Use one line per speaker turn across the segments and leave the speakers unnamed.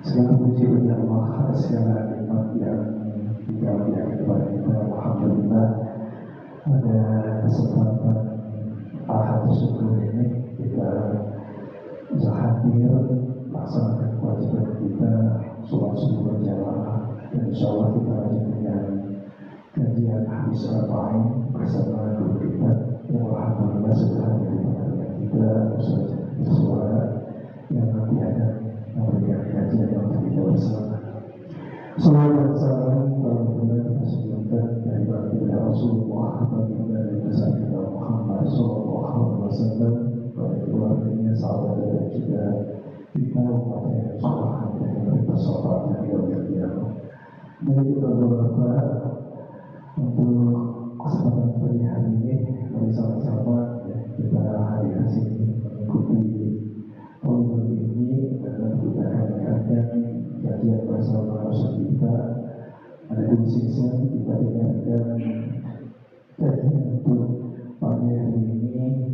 Segala puji bagi Allah, segala nikmat yang diberikan kepada kita. Alhamdulillah, pada kesempatan Ahad syukur ini kita bisa hadir melaksanakan kewajiban kita sholat subuh berjamaah, dan insya Allah kita lanjut dengan kajian hadis arba'in bersama guru kita yang alhamdulillah sudah hadir di tengah kita, Ustaz Suara yang nanti akan memberikan kajian yang untuk kita bersama. Salawat dan salam alhamdulillah kita sebutkan dari baginda Rasulullah Nabi besar kita Muhammad Sallallahu Alaihi Wasallam, pada keluarganya, sahabat dan juga kita umatnya yang saleh dan yang bersahabat dari Allah. Mari kita berdoa untuk kesempatan pagi hari ini, mari sama-sama kita hadir di sini mengikuti program ini, dan kita akan mendengarkan kajian bersama Ustaz kita. Ada dua sisi kita dengarkan kajian untuk pagi hari ini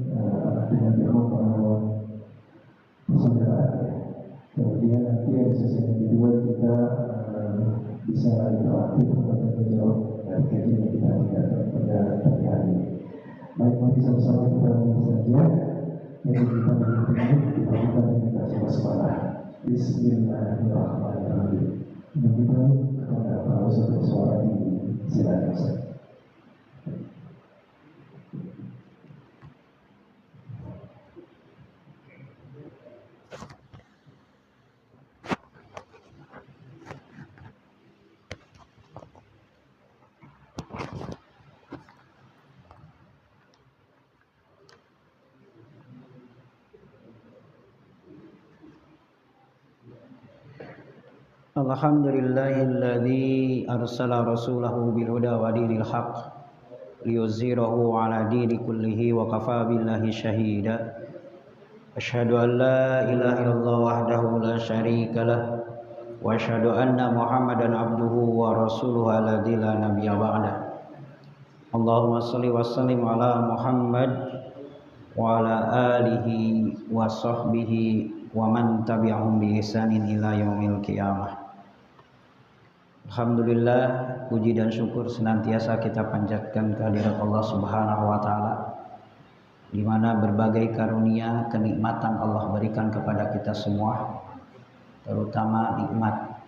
dengan tema persaudaraan. Kemudian nanti ada sesi yang kedua kita bisa interaktif untuk menjawab dari kajian yang kita dengarkan pada pagi hari ini. Baik, mari sama-sama kita mulai saja. Yang kita berhenti kita buka dengan baca basmalah. Bismillahirrahmanirrahim. Begitu kepada para ustaz suara ini, silakan Ustaz.
Alhamdulillahilladzi arsala rasulahu bil huda wa dinil haqq liyuzhirahu ala dini kullihi wa kafa billahi syahida. Asyhadu an la ilaha illallah wahdahu la syarika lah wa asyhadu anna Muhammadan abduhu wa rasuluhu alladzi la nabiyya ba'dah. Allahumma shalli wa sallim ala Muhammad wa ala alihi wa sahbihi wa man tabi'ahum bi ihsanin ila yaumil qiyamah. Alhamdulillah, puji dan syukur senantiasa kita panjatkan kehadirat Allah Subhanahu wa taala, di mana berbagai karunia kenikmatan Allah berikan kepada kita semua, terutama nikmat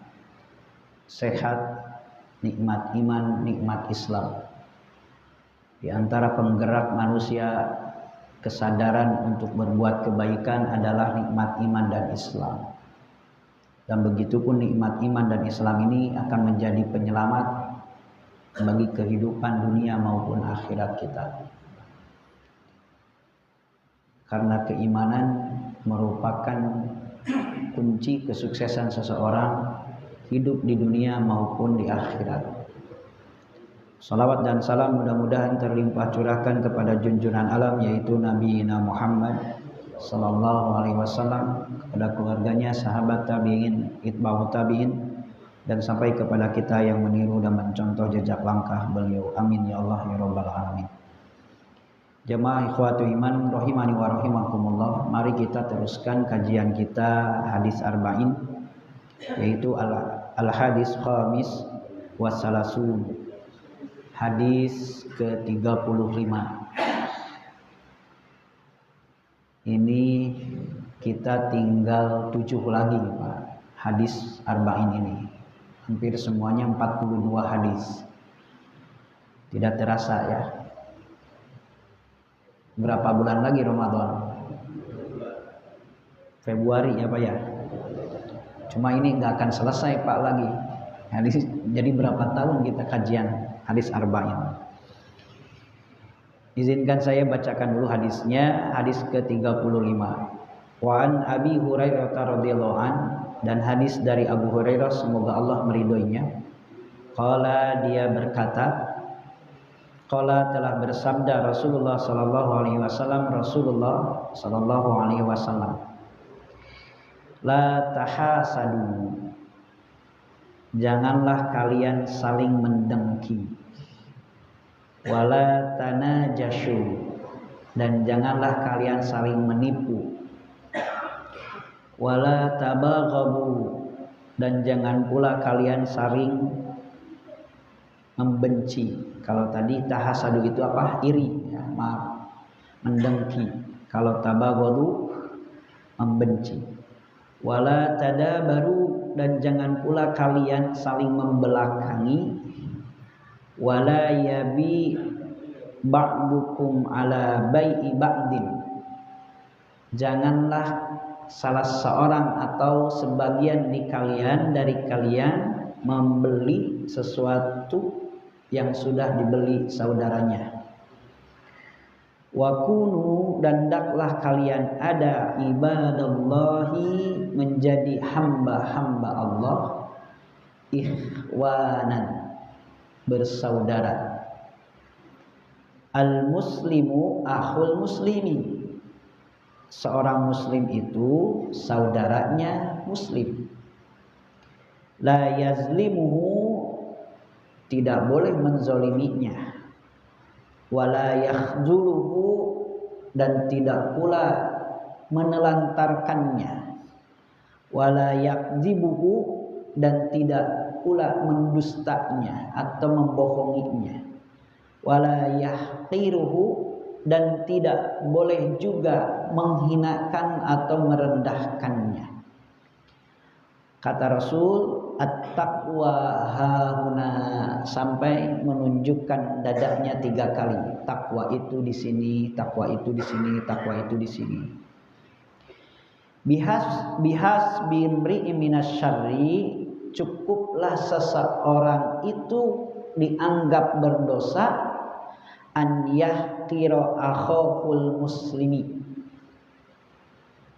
sehat, nikmat iman, nikmat Islam. Di antara penggerak manusia kesadaran untuk berbuat kebaikan adalah nikmat iman dan Islam. Dan begitupun nikmat iman dan Islam ini akan menjadi penyelamat bagi kehidupan dunia maupun akhirat kita. Karena keimanan merupakan kunci kesuksesan seseorang hidup di dunia maupun di akhirat. Salawat dan salam mudah-mudahan terlimpah curahkan kepada junjungan alam, yaitu Nabi Muhammad Sallallahu Alaihi Wasallam, kepada keluarganya, sahabat tabi'in, itba'ut tabi'in, dan sampai kepada kita yang meniru dan mencontoh jejak langkah beliau. Amin ya Allah ya Rabbal Alamin. Jamaah ikhwatu iman rahimani wa rahimakumullah, mari kita teruskan kajian kita hadis arba'in, yaitu al-hadis khamis wassalasun, hadis ke-35. Ini kita tinggal 7 lagi Pak, hadis arba'in ini. Hampir semuanya 42 hadis. Tidak terasa ya. Berapa bulan lagi Ramadan? Februari ya Pak ya. Cuma ini nggak akan selesai Pak lagi. Hadis, jadi berapa tahun kita kajian hadis arba'in? Izinkan saya bacakan dulu hadisnya, hadis ke-35. Wa an Abi Hurairah radhiyallahu an, dan hadis dari Abu Hurairah semoga Allah meridhoinya. Qala, dia berkata, Qala telah bersabda Rasulullah sallallahu alaihi wasallam, la tahasadu, janganlah kalian saling mendengki, wala tanajashu, dan janganlah kalian saling menipu, wala tabaghabu, dan jangan pula kalian saling membenci. Kalau tadi tahasadu itu apa? Iri, ya, maaf, mendengki. Kalau tabaghadu, membenci. Wala tadabaru, dan jangan pula kalian saling membelakangi. Wala yabi ba'dukum ala bai'i ba'din, janganlah salah seorang atau sebagian dari kalian membeli sesuatu yang sudah dibeli saudaranya. Wa kunu, dan hendaklah kalian ada ibadallahi, menjadi hamba-hamba Allah, ikhwanan, bersaudara. Al muslimu akhul muslimi, seorang muslim itu saudaranya muslim. La yazlimuhu, tidak boleh menzoliminya. Wala yakhzuluhu, dan tidak pula menelantarkannya. Wala yakdzibuhu, dan tidak pula mendustanya atau membohonginya. Wala yahqiruhu, dan tidak boleh juga menghinakan atau merendahkannya. Kata Rasul, at-taqwa hahuna, sampai menunjukkan dadanya 3 kali. Takwa itu di sini, takwa itu di sini, takwa itu di sini. Bihas bimri'in minasyarri, cukuplah seseorang itu dianggap berdosa an yahqira akhahul muslimi,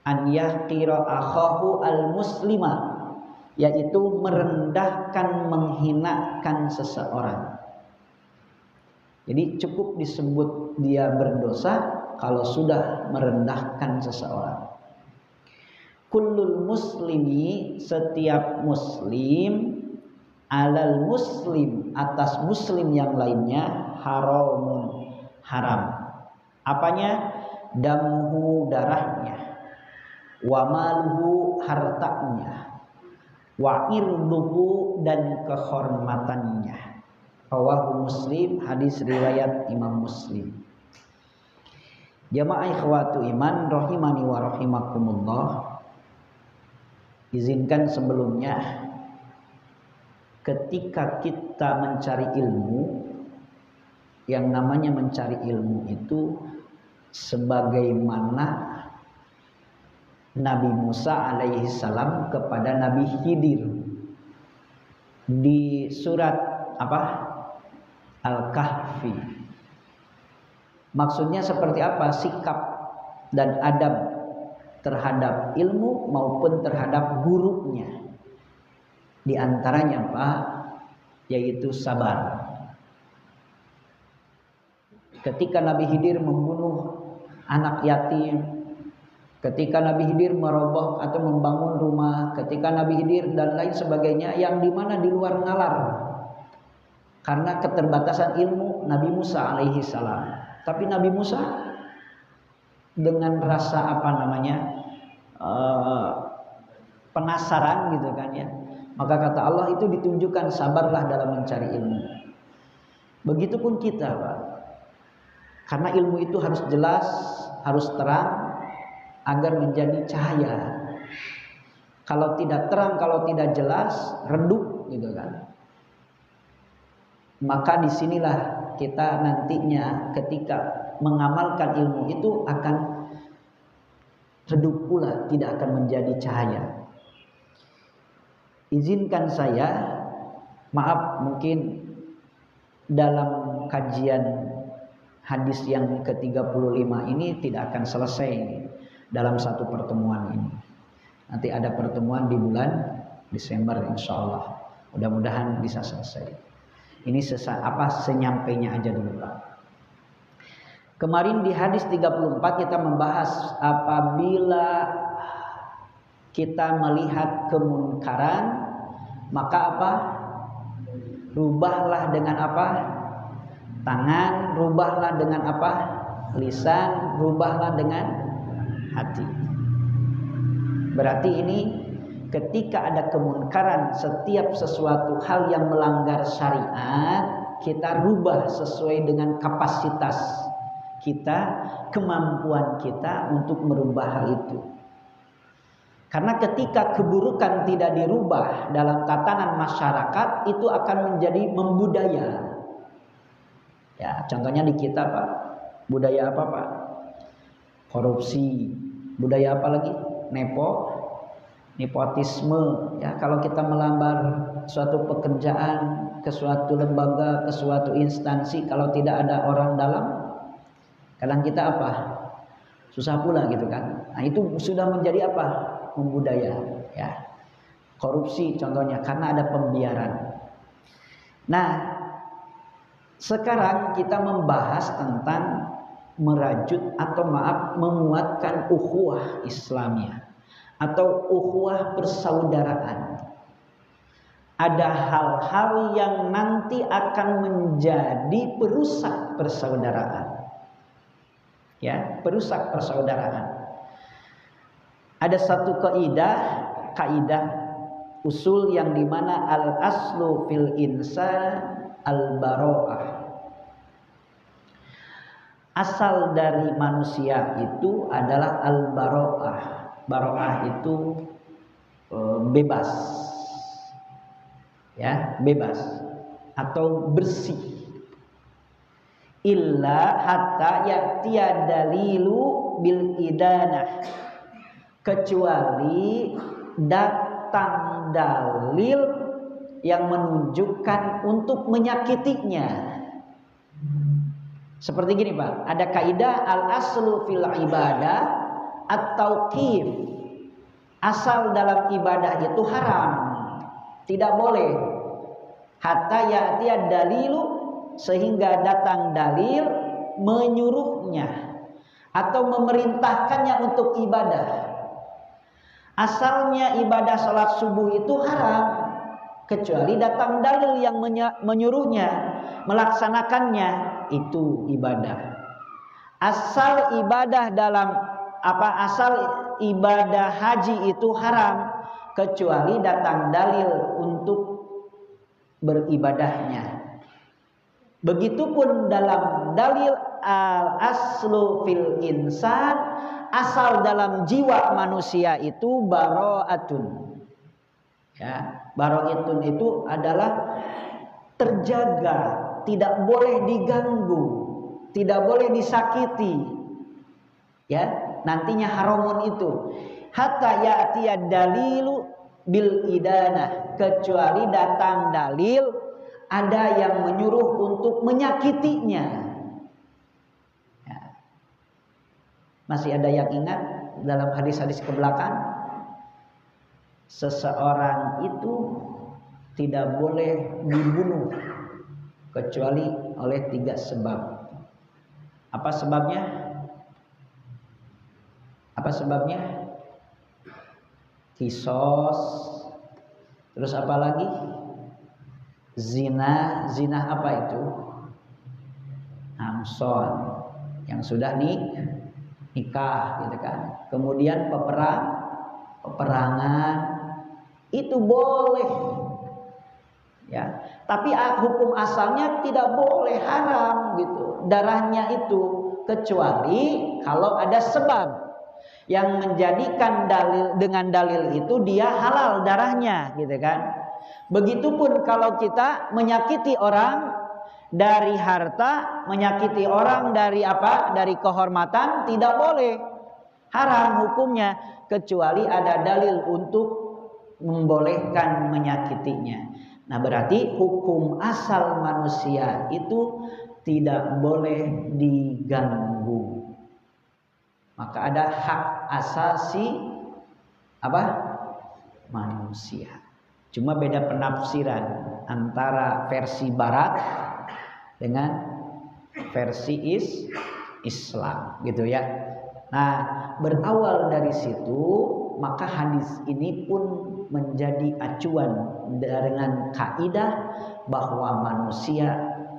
an yahqira akhahu al muslima, yaitu merendahkan, menghinakan seseorang. Jadi cukup disebut dia berdosa kalau sudah merendahkan seseorang. Kullul muslimi, setiap muslim, alal muslim, atas muslim yang lainnya, haramun, haram. Apanya? Damuhu, darahnya, wa maluhu, hartanya, wa irduhu, dan kehormatannya. Rawahu Muslim, hadis riwayat Imam Muslim. Jamaah ikhwatu iman rahimani wa rahimakumullah, izinkan sebelumnya, ketika kita mencari ilmu, yang namanya mencari ilmu itu sebagaimana Nabi Musa alaihi salam kepada Nabi Khidir di surat apa? Al-Kahfi. Maksudnya seperti apa? Sikap dan adab terhadap ilmu maupun terhadap gurunya. Di antaranya apa? Yaitu sabar. Ketika Nabi Khidir membunuh anak yatim, ketika Nabi Khidir meroboh atau membangun rumah, ketika Nabi Khidir dan lain sebagainya, yang dimana di luar nalar karena keterbatasan ilmu Nabi Musa alaihi salam. Tapi Nabi Musa dengan rasa penasaran gitu kan ya, maka kata Allah itu ditunjukkan sabarlah dalam mencari ilmu. Begitupun kita, Pak. Karena ilmu itu harus jelas, harus terang, agar menjadi cahaya. Kalau tidak terang, kalau tidak jelas, redup gitu kan. Maka disinilah kita nantinya ketika mengamalkan ilmu itu akan redup pula, tidak akan menjadi cahaya. Izinkan saya, maaf mungkin dalam kajian hadis yang ke-35 ini tidak akan selesai dalam satu pertemuan ini. Nanti ada pertemuan di bulan Desember insya Allah. Mudah-mudahan bisa selesai. Ini senyampainya aja dulu Pak. Kemarin di hadis 34 kita membahas apabila kita melihat kemunkaran, maka apa? Rubahlah dengan apa? Tangan, rubahlah dengan apa? Lisan, rubahlah dengan hati. Berarti ini ketika ada kemunkaran, setiap sesuatu hal yang melanggar syariat, kita rubah sesuai dengan kapasitas kita, kemampuan kita untuk merubah hal itu. Karena ketika keburukan tidak dirubah dalam tatanan masyarakat, itu akan menjadi membudaya. Ya, contohnya di kita Pak, budaya apa Pak? Korupsi. Budaya apa lagi? Nepotisme. Ya, kalau kita melamar suatu pekerjaan ke suatu lembaga, ke suatu instansi, kalau tidak ada orang dalam, kadang kita apa? Susah pula gitu kan. Nah, itu sudah menjadi apa? Membudaya, ya. Korupsi contohnya karena ada pembiaran. Nah, sekarang kita membahas tentang merajut atau menguatkan ukhuwah Islamiyah atau ukhuwah persaudaraan. Ada hal-hal yang nanti akan menjadi perusak persaudaraan. Ya, perusak persaudaraan. Ada satu kaidah usul yang dimana al-aslu fil insan al-bara'ah. Asal dari manusia itu adalah al-bara'ah. Bara'ah itu bebas. Ya, bebas atau bersih. Illa hatta ya'tiya dalilu bil idanah. Kecuali datang dalil yang menunjukkan untuk menyakitinya. Seperti gini Pak, ada kaidah al-aslu fil ibadah at-tauqif. Asal dalam ibadah itu haram, tidak boleh. Hatta ya'tiya dalilu, sehingga datang dalil menyuruhnya atau memerintahkannya untuk ibadah. Asalnya ibadah salat subuh itu haram, kecuali datang dalil yang menyuruhnya melaksanakannya, itu ibadah. Asal ibadah asal ibadah haji itu haram, kecuali datang dalil untuk beribadahnya. Begitupun dalam dalil al-aslu fil insan, asal dalam jiwa manusia itu bara'atun. Ya, bara'atun itu adalah terjaga, tidak boleh diganggu, tidak boleh disakiti. Ya, nantinya haramun itu. Hatta ya'tiya dalilu bil idanah, kecuali datang dalil ada yang menyuruh untuk menyakitinya. Masih ada yang ingat dalam hadis-hadis ke belakang? Seseorang itu tidak boleh dibunuh kecuali oleh 3 sebab. Apa sebabnya? Apa sebabnya? Kisos. Terus apa lagi? Zina. Zina apa itu? Hamson. Yang sudah nikah gitu kan. Kemudian peperangan itu boleh. Ya, tapi hukum asalnya tidak boleh, haram gitu. Darahnya itu, kecuali kalau ada sebab yang menjadikan dengan dalil itu dia halal darahnya gitu kan. Begitupun kalau kita menyakiti orang dari harta, menyakiti orang dari apa? Dari kehormatan, tidak boleh. Haram hukumnya, kecuali ada dalil untuk membolehkan menyakitinya. Nah, berarti hukum asal manusia itu tidak boleh diganggu. Maka ada hak asasi apa? Manusia. Cuma beda penafsiran antara versi barat dengan versi Islam gitu ya. Nah, berawal dari situ maka hadis ini pun menjadi acuan dengan kaidah bahwa manusia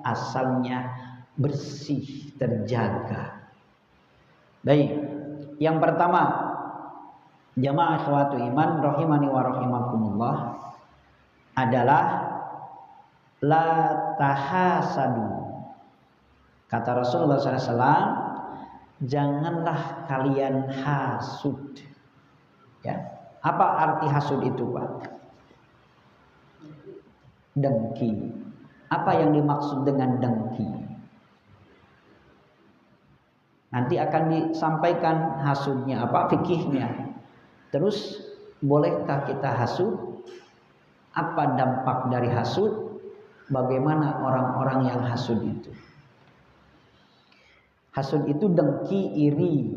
asalnya bersih, terjaga. Baik, yang pertama, jamaah ikhwatu iman rahimani wa rahimakumullah, adalah la tahasadu. Kata Rasulullah SAW, janganlah kalian hasud. Ya, apa arti hasud itu, Pak? Dengki. Apa yang dimaksud dengan dengki? Nanti akan disampaikan hasudnya apa, fikihnya. Terus bolehkah kita hasud? Apa dampak dari hasud? Bagaimana orang-orang yang hasud itu? Hasud itu dengki, iri.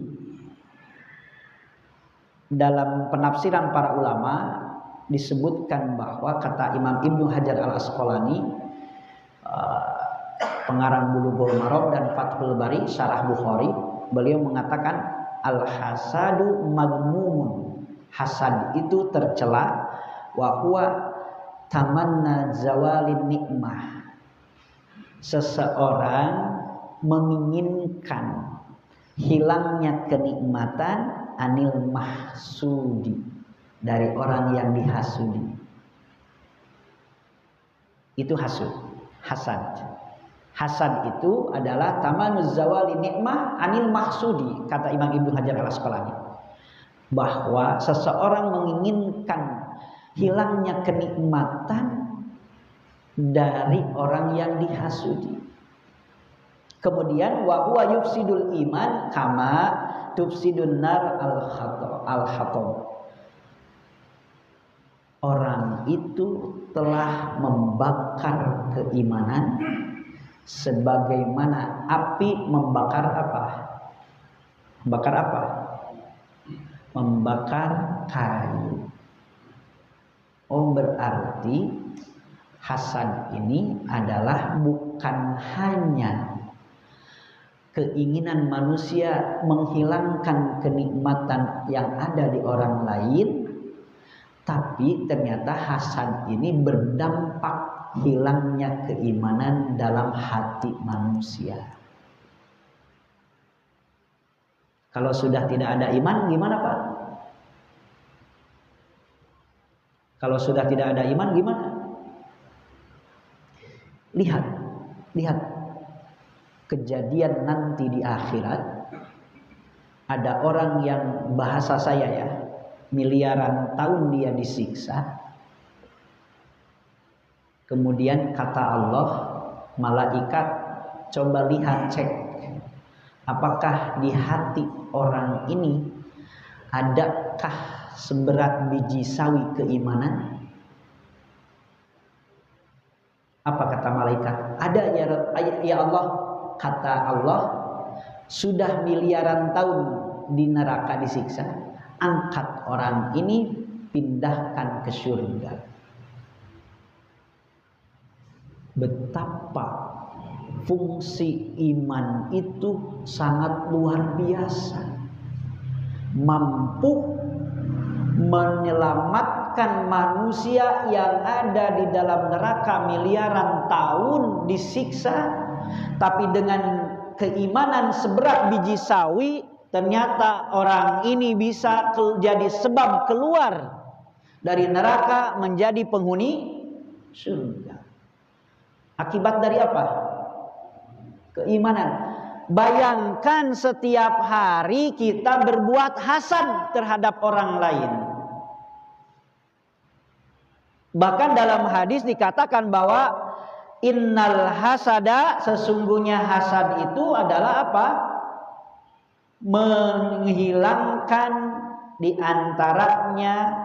Dalam penafsiran para ulama disebutkan bahwa kata Imam Ibnu Hajar Al-Asqalani, pengarang Bulughul Maram dan Fathul Bari Syarah Bukhari, beliau mengatakan al-hasadu madmumun. Hasad itu tercela, wa huwa tamanna zawalin nikmah. Seseorang menginginkan hilangnya kenikmatan anil mahsudi, dari orang yang dihasudi. Itu hasud, hasad. Hasad itu adalah tamanuz zawali nikmah anil mahsudi, kata Imam Ibnu Hajar Al-Asqalani, bahwa seseorang menginginkan hilangnya kenikmatan dari orang yang dihasudi. Kemudian wa huwa yufsidul iman kama tufsidun nar al-hatab. Orang itu telah membakar keimanan sebagaimana api membakar apa? Membakar apa? Membakar kayu. Oh, berarti hasad ini adalah bukan hanya keinginan manusia menghilangkan kenikmatan yang ada di orang lain, tapi ternyata hasad ini berdampak hilangnya keimanan dalam hati manusia. Kalau sudah tidak ada iman, gimana Pak? Kalau sudah tidak ada iman, gimana? Lihat kejadian nanti di akhirat. Ada orang yang, bahasa saya ya, miliaran tahun dia disiksa. Kemudian kata Allah, malaikat coba lihat, cek apakah di hati orang ini adakah seberat biji sawi keimanan? Apa kata malaikat? Ada ya Allah. Kata Allah, sudah miliaran tahun di neraka disiksa, angkat orang ini, pindahkan ke surga. Betapa fungsi iman itu sangat luar biasa, mampu menyelamatkan manusia yang ada di dalam neraka miliaran tahun disiksa. Tapi dengan keimanan seberat biji sawi, ternyata orang ini bisa jadi sebab keluar dari neraka menjadi penghuni surga. Akibat dari apa? Keimanan. Bayangkan setiap hari kita berbuat hasad terhadap orang lain. Bahkan dalam hadis dikatakan bahwa innal hasada, sesungguhnya hasad itu adalah apa? Menghilangkan di antaranya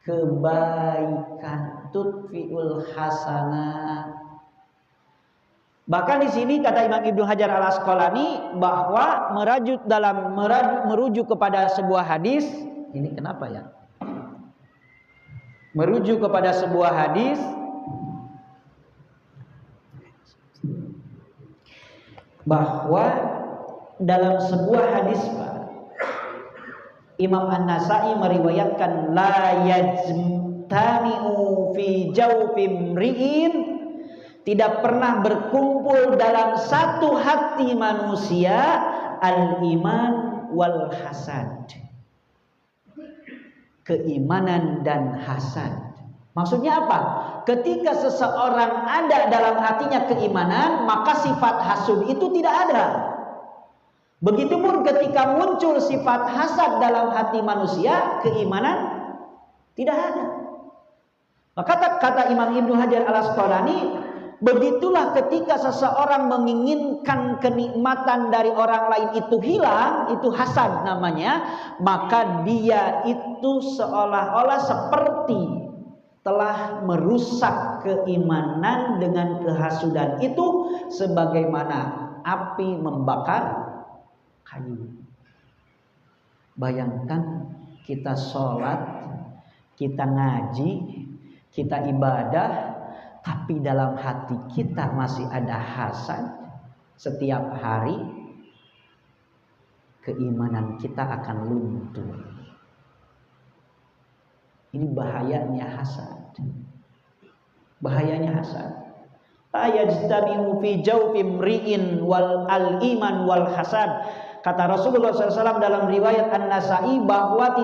kebaikan, tutfiul hasanat. Bahkan di sini kata Imam Ibnu Hajar Al-Asqalani bahwa merujuk kepada sebuah hadis. Ini kenapa ya? merujuk kepada sebuah hadis bahwa dalam sebuah hadis Pak, Imam An-Nasa'i meriwayatkan la yajtami'u fi jawfi mri'in, tidak pernah berkumpul dalam satu hati manusia al-iman wal hasad, keimanan dan hasad. Maksudnya apa? Ketika seseorang ada dalam hatinya keimanan, maka sifat hasud itu tidak ada. Begitupun ketika muncul sifat hasad dalam hati manusia, keimanan tidak ada. Maka kata Imam Ibnu Hajar Al-Asqalani, begitulah ketika seseorang menginginkan kenikmatan dari orang lain itu hilang, itu hasad namanya, maka dia itu seolah-olah seperti telah merusak keimanan dengan kehasudan itu, sebagaimana api membakar kayu. Bayangkan kita sholat, kita ngaji, kita ibadah, tapi dalam hati kita masih ada hasad. Setiap hari keimanan kita akan luntur. Ini bahayanya hasad. Bahayanya hasad. La yajtami'u fi jawfi mri'in wal al-iman wal hasad. Kata Rasulullah SAW dalam riwayat An-Nasa'i bahwa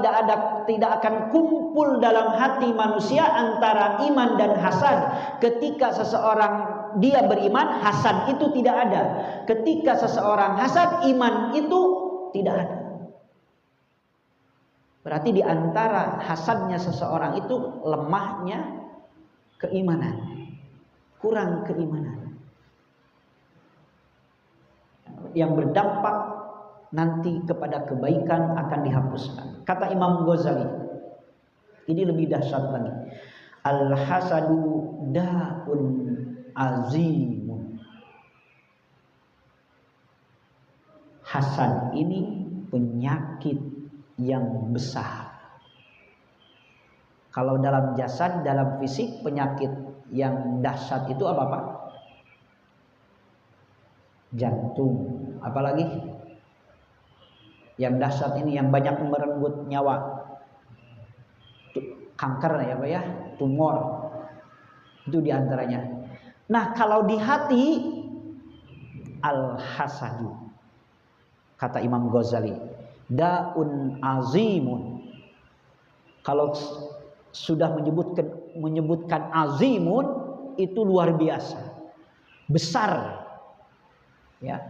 tidak akan kumpul dalam hati manusia antara iman dan hasad. Ketika seseorang dia beriman, hasad itu tidak ada. Ketika seseorang hasad, iman itu tidak ada. Berarti di antara hasadnya seseorang itu lemahnya keimanan, kurang keimanan, yang berdampak nanti kepada kebaikan akan dihapuskan. Kata Imam Ghazali, ini lebih dahsyat lagi. Al-hasadu da'un azimun. Hasad ini penyakit yang besar. Kalau dalam jasad, dalam fisik, penyakit yang dahsyat itu apa Pak? Jantung. Apalagi? Yang dahsyat ini yang banyak merenggut nyawa, kanker ya Pak ya, tumor, itu diantaranya. Nah kalau di hati, al-hasadu, kata Imam Ghazali, da'un azimun. Kalau sudah menyebutkan azimun, itu luar biasa, besar, ya,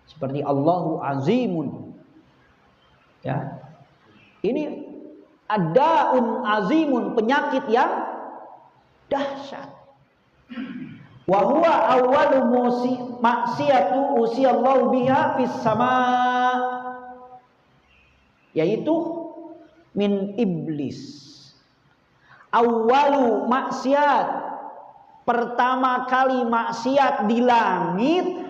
seperti Allahu azimun. Ya, ini adaun azimun, penyakit yang dahsyat. Wa huwa awwalu maksiatu usiyallahu biha fis sama, yaitu min iblis. Awwalu maksiat, pertama kali maksiat di langit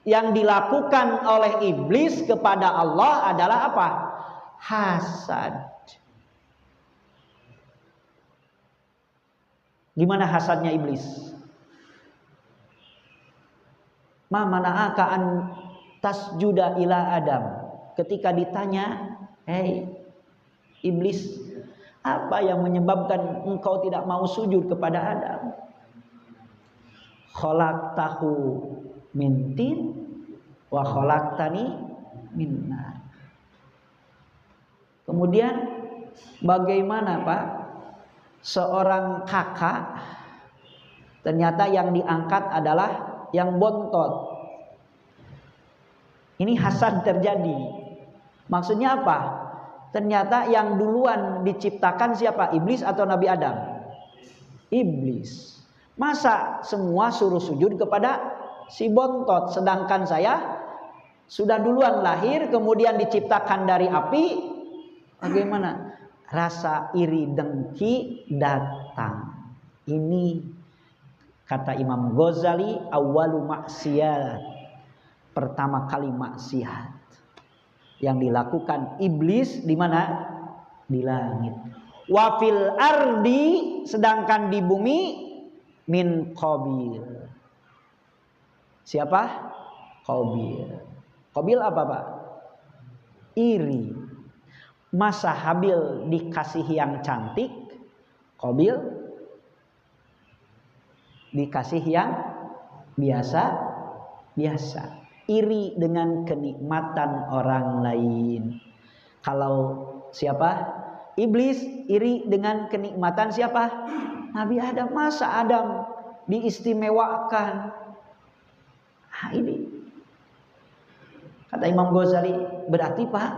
yang dilakukan oleh iblis kepada Allah adalah apa? Hasad. Gimana hasadnya iblis? Ma mana'aka an tasjuda ila Adam. Ketika ditanya, "Hei iblis, apa yang menyebabkan engkau tidak mau sujud kepada Adam?" Khalaqtahu min tin wa khalaqtani min nar. Kemudian bagaimana Pak? Seorang kakak ternyata yang diangkat adalah yang bontot. Ini hasad terjadi. Maksudnya apa? Ternyata yang duluan diciptakan siapa? Iblis atau Nabi Adam? Iblis. Masa semua suruh sujud kepada si bontot, sedangkan saya sudah duluan lahir, kemudian diciptakan dari api? Bagaimana? Rasa iri dengki datang. Ini kata Imam Ghazali, awwalu maksiat, pertama kali maksiat yang dilakukan iblis di mana? Di langit. Wa fil ardi, sedangkan di bumi, min Qabil. Siapa? Qabil. Qabil apa Pak? Iri. Masa Habil dikasih yang cantik, Qabil dikasih yang biasa. Iri dengan kenikmatan orang lain. Kalau siapa? Iblis iri dengan kenikmatan siapa? Nabi Adam. Masa Adam diistimewakan? Nah, ini kata Imam Ghazali, berarti Pak,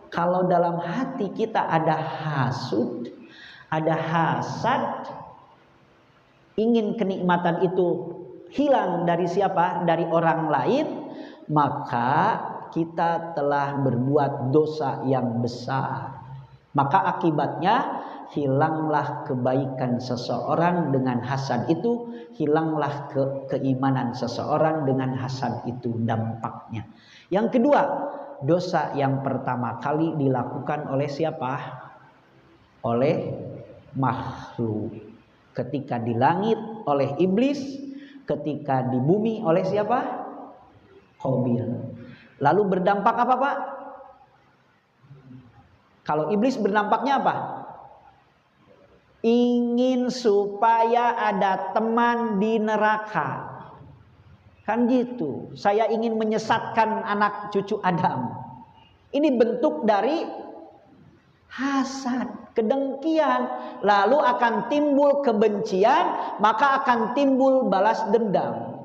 kalau dalam hati kita ada hasud, ada hasad, ingin kenikmatan itu hilang dari siapa? Dari orang lain, maka kita telah berbuat dosa yang besar. Maka akibatnya hilanglah kebaikan seseorang dengan hasad itu, hilanglah keimanan seseorang dengan hasad itu dampaknya. Yang kedua, dosa yang pertama kali dilakukan oleh siapa? Oleh makhluk. Ketika di langit oleh iblis, ketika di bumi oleh siapa? Qabil. Lalu berdampak apa Pak? Kalau iblis berdampaknya apa? Ingin supaya ada teman di neraka. Kan gitu. Saya ingin menyesatkan anak cucu Adam. Ini bentuk dari hasad, kedengkian. Lalu akan timbul kebencian, maka akan timbul balas dendam.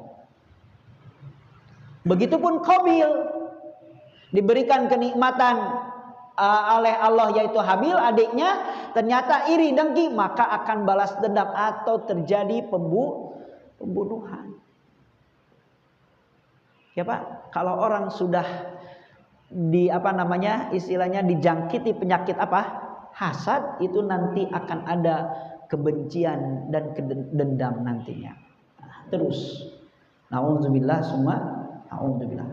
Begitupun Qabil diberikan kenikmatan oleh Allah yaitu Habil adiknya, ternyata iri dengki, maka akan balas dendam atau terjadi pembunuhan. Ya Pak, kalau orang sudah istilahnya dijangkiti penyakit apa? Hasad, itu nanti akan ada kebencian dan dendam nantinya. Terus, na'udzubillah summa na'udzubillah.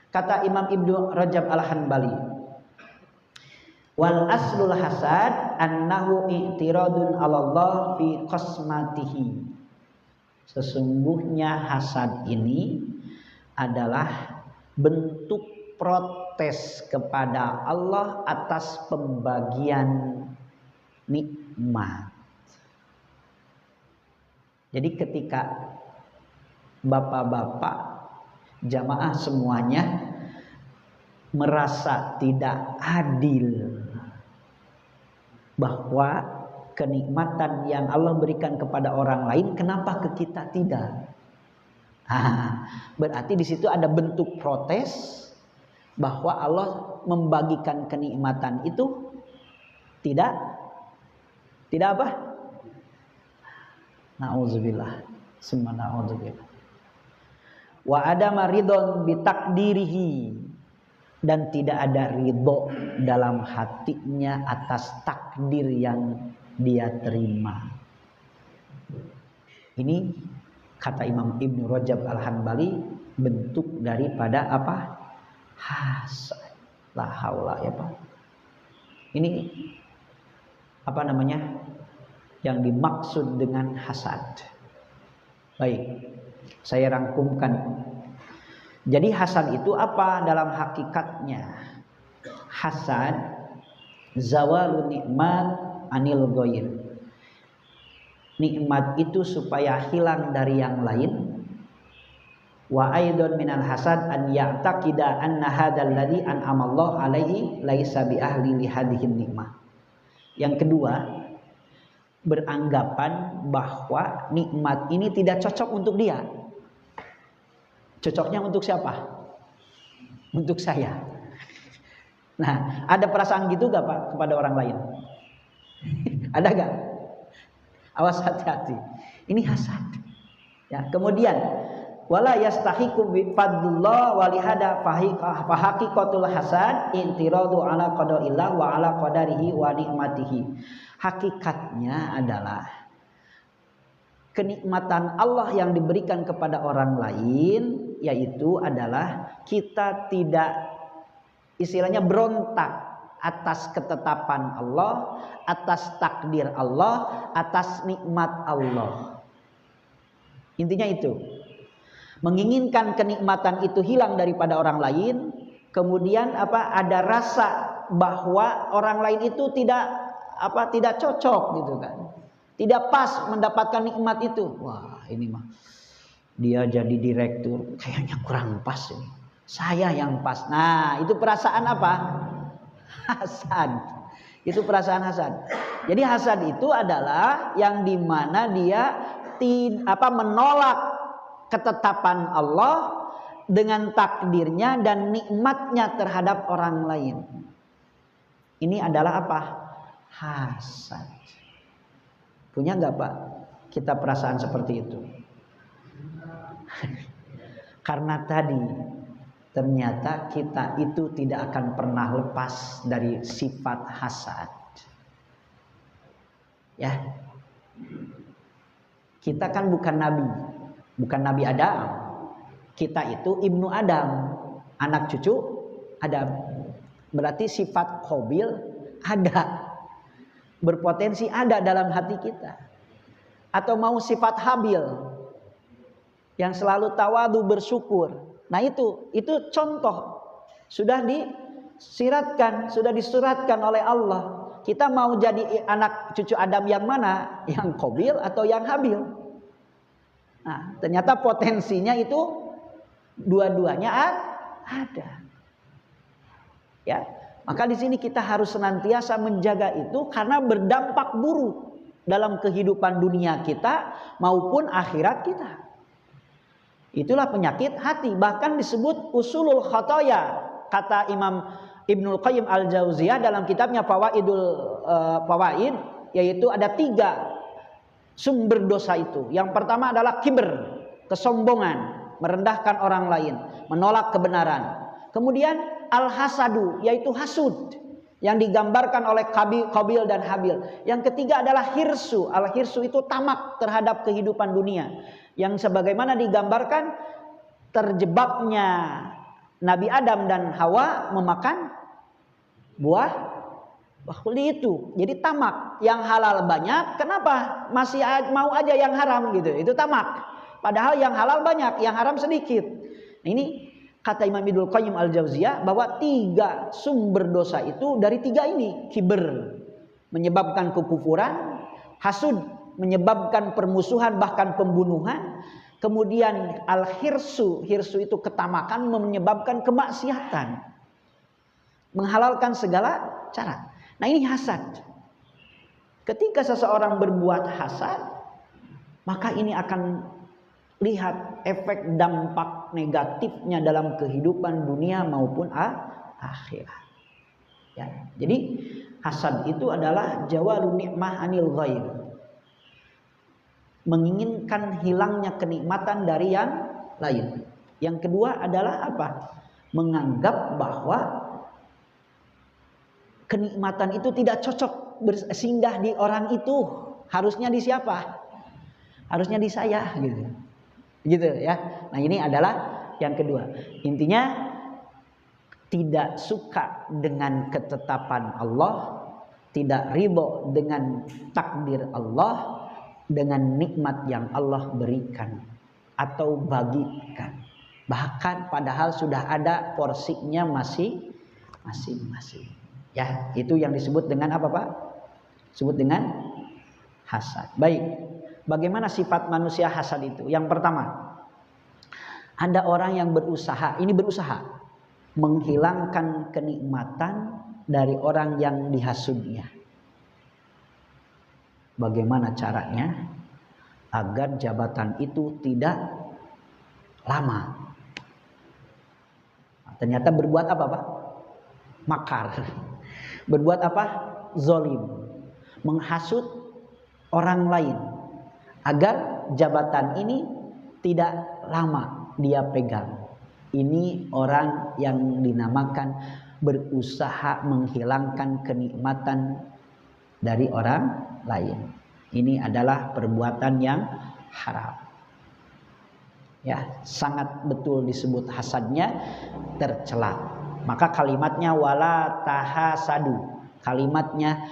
Kata Imam Ibnu Rajab Al-Hanbali, wal aslul hasad annahu i'tiradun 'alallah fi qasmatihi. Sesungguhnya hasad ini adalah bentuk protes kepada Allah atas pembagian nikmat. Jadi ketika bapak-bapak jamaah semuanya merasa tidak adil bahwa kenikmatan yang Allah berikan kepada orang lain, kenapa ke kita tidak? Berarti di situ ada bentuk protes bahwa Allah membagikan kenikmatan itu tidak apa? Nauzubillah, summa nauzubillah. Wa adama ridon bi takdirihi, dan tidak ada ridho dalam hatinya atas takdir yang dia terima. Ini kata Imam Ibnu Rajab Al-Hanbali bentuk daripada apa? Hasad. La haula ya Pak. Ini apa namanya? Yang dimaksud dengan hasad. Baik, saya rangkumkan. Jadi hasad itu apa dalam hakikatnya? Hasad zawalun nikmat anil ghair. Nikmat itu supaya hilang dari yang lain. Wa aidon minal hasad an ya'taqida anna hadzal ladzi an'ama Allah alaihi laisa bi ahli li hadhihi nikmah. Yang kedua, beranggapan bahwa nikmat ini tidak cocok untuk dia. Cocoknya untuk siapa? Untuk saya. Nah, ada perasaan gitu gak Pak kepada orang lain? Ada gak? Awas hati-hati. Ini hasad. Ya, kemudian wala yastahiqu bi fadlillah wa lihada fahaqiqatul hasad intiradu ala qadaillah wa ala qadarihi wa nikmatihi. Hakikatnya adalah kenikmatan Allah yang diberikan kepada orang lain, yaitu adalah kita tidak istilahnya berontak atas ketetapan Allah, atas takdir Allah, atas nikmat Allah. Intinya itu. Menginginkan kenikmatan itu hilang daripada orang lain, kemudian ada rasa bahwa orang lain itu tidak cocok gitu kan. Tidak pas mendapatkan nikmat itu. Wah, ini mah dia jadi direktur kayaknya kurang pas ini. Saya yang pas. Nah, itu perasaan apa? Hasad. Itu perasaan hasad. Jadi hasad itu adalah yang dimana dia menolak ketetapan Allah dengan takdirnya dan nikmatnya terhadap orang lain. Ini adalah apa? Hasad. Punya nggak Pak kita perasaan seperti itu? Karena tadi ternyata kita itu tidak akan pernah lepas dari sifat hasad. Ya. Kita kan bukan Nabi Adam. Kita itu Ibnu Adam, anak cucu Adam. Berarti sifat Qabil ada. Berpotensi ada dalam hati kita. Atau mau sifat Habil yang selalu tawadu bersyukur. Nah itu contoh sudah disuratkan oleh Allah. Kita mau jadi anak cucu Adam yang mana? Yang Qabil atau yang Habil? Nah, ternyata potensinya itu dua-duanya ada. Ya, maka di sini kita harus senantiasa menjaga itu karena berdampak buruk dalam kehidupan dunia kita maupun akhirat kita. Itulah penyakit hati, bahkan disebut usulul khotoya, kata Imam Ibnul Qayyim Al-Jauziyah dalam kitabnya Fawaid, yaitu ada 3 sumber dosa itu. Yang pertama adalah kibr, kesombongan, merendahkan orang lain, menolak kebenaran. Kemudian al-hasadu, yaitu hasud yang digambarkan oleh Qabil dan Habil. Yang ketiga adalah hirsu. Al-hirsu itu tamak terhadap kehidupan dunia, yang sebagaimana digambarkan terjebaknya Nabi Adam dan Hawa memakan buah khuldi itu. Jadi tamak, yang halal banyak, kenapa masih mau aja yang haram gitu? Itu tamak. Padahal yang halal banyak, yang haram sedikit. Nah, ini kata Imam Ibnul Qayyim Al-Jauziyah bahwa 3 sumber dosa itu dari 3 ini. Kibr menyebabkan kekufuran, hasud menyebabkan permusuhan bahkan pembunuhan. Kemudian al-hirsu itu ketamakan menyebabkan kemaksiatan, menghalalkan segala cara. Nah ini hasad. Ketika seseorang berbuat hasad, maka ini akan lihat efek dampak negatifnya dalam kehidupan dunia maupun akhirat. Ya, jadi hasad itu adalah jawalu nikmah anil ghair, menginginkan hilangnya kenikmatan dari yang lain. Yang kedua adalah apa? Menganggap bahwa kenikmatan itu tidak cocok bersinggah di orang itu. Harusnya di siapa? Harusnya di saya gitu. Gitu ya. Nah, ini adalah yang kedua. Intinya tidak suka dengan ketetapan Allah, tidak ridho dengan takdir Allah, dengan nikmat yang Allah berikan atau bagikan, bahkan padahal sudah ada porsinya masing-masing. Ya, itu yang disebut dengan apa Pak? Disebut dengan hasad. Baik, bagaimana sifat manusia hasad itu? Yang pertama, ada orang yang berusaha menghilangkan kenikmatan dari orang yang dihasudnya. Bagaimana caranya agar jabatan itu tidak lama? Ternyata berbuat apa Pak? Makar. Berbuat apa? Zolim. Menghasut orang lain agar jabatan ini tidak lama dia pegang. Ini orang yang dinamakan berusaha menghilangkan kenikmatan dari orang lain. Ini adalah perbuatan yang haram. Ya, sangat betul disebut hasadnya tercela. Maka kalimatnya wala tahasadu. Kalimatnya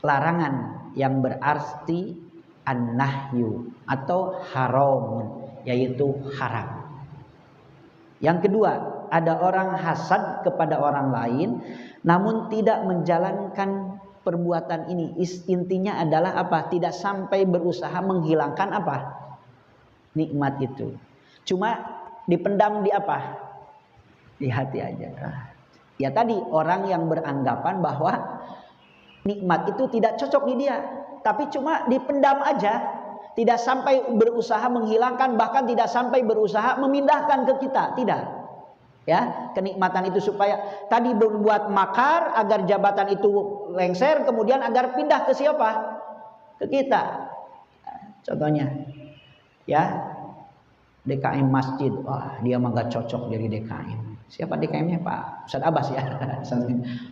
larangan yang berarti an-nahyu atau haramun, yaitu haram. Yang kedua, ada orang hasad kepada orang lain namun tidak menjalankan perbuatan ini. Intinya adalah apa? Tidak sampai berusaha menghilangkan apa? Nikmat itu. Cuma dipendam di apa? Di hati aja. Ya tadi, orang yang beranggapan bahwa nikmat itu tidak cocok di dia, tapi cuma dipendam aja, tidak sampai berusaha menghilangkan, bahkan tidak sampai berusaha memindahkan ke kita, tidak. Ya, kenikmatan itu supaya tadi berbuat makar agar jabatan itu lengser, kemudian agar pindah ke siapa? Ke kita. Contohnya, ya, DKM masjid, wah dia mah gak cocok jadi DKM. Siapa DKM-nya? Pak Ustadz Abbas ya,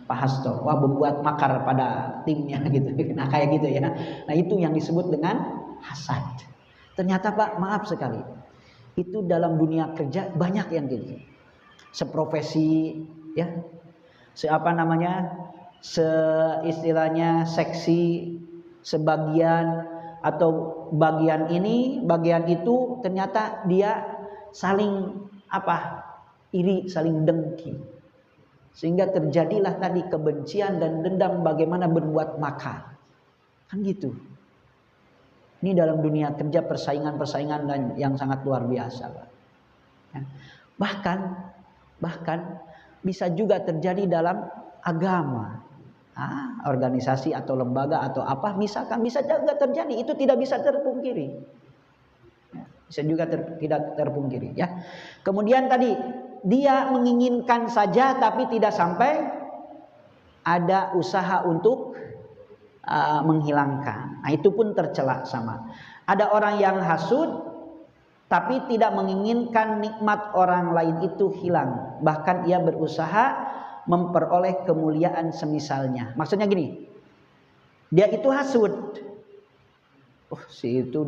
Pak Hasto. Wah, membuat makar pada timnya gitu. Nah kayak gitu ya. Nah itu yang disebut dengan hasad. Ternyata Pak, maaf sekali, itu dalam dunia kerja banyak yang gitu. Seprofesi, ya, seistilahnya seksi, sebagian atau bagian ini, bagian itu, ternyata dia saling iri, saling dengki, sehingga terjadilah tadi kebencian dan dendam, bagaimana berbuat makar, kan gitu. Ini dalam dunia kerja persaingan dan yang sangat luar biasa, Pak. Ya. Bahkan bisa juga terjadi dalam agama, organisasi atau lembaga atau apa, misalkan bisa juga terjadi, itu tidak bisa terpungkiri. Bisa juga tidak terpungkiri, ya. Kemudian tadi dia menginginkan saja tapi tidak sampai ada usaha untuk menghilangkan. Nah, itu pun tercela sama. Ada orang yang hasud tapi tidak menginginkan nikmat orang lain itu hilang, bahkan ia berusaha memperoleh kemuliaan semisalnya. Maksudnya gini, dia itu hasud, si itu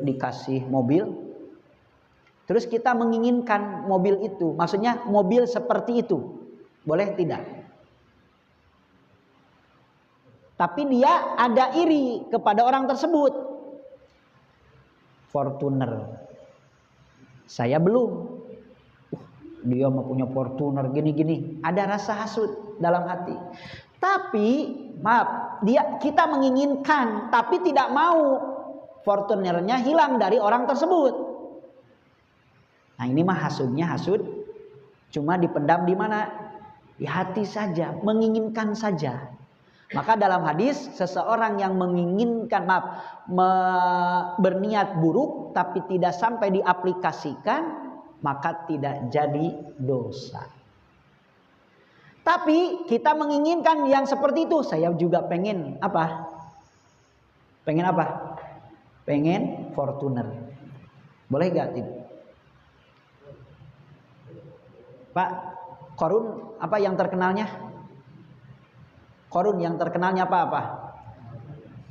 dikasih mobil, terus kita menginginkan mobil itu, maksudnya mobil seperti itu, boleh tidak? Tapi dia ada iri kepada orang tersebut. Fortuner, saya belum. Dia mau punya Fortuner gini-gini, ada rasa hasud dalam hati. Tapi maaf, kita menginginkan tapi tidak mau Fortunernya hilang dari orang tersebut. Nah, ini mah hasudnya hasud cuma dipendam di mana? Di hati saja, menginginkan saja. Maka dalam hadis, seseorang yang menginginkan, berniat buruk tapi tidak sampai diaplikasikan, maka tidak jadi dosa. Tapi kita menginginkan yang seperti itu. Saya juga pengen apa? Pengen apa? Pengen Fortuner. Boleh gak? Pak, Korun apa yang terkenalnya? Korun yang terkenalnya apa?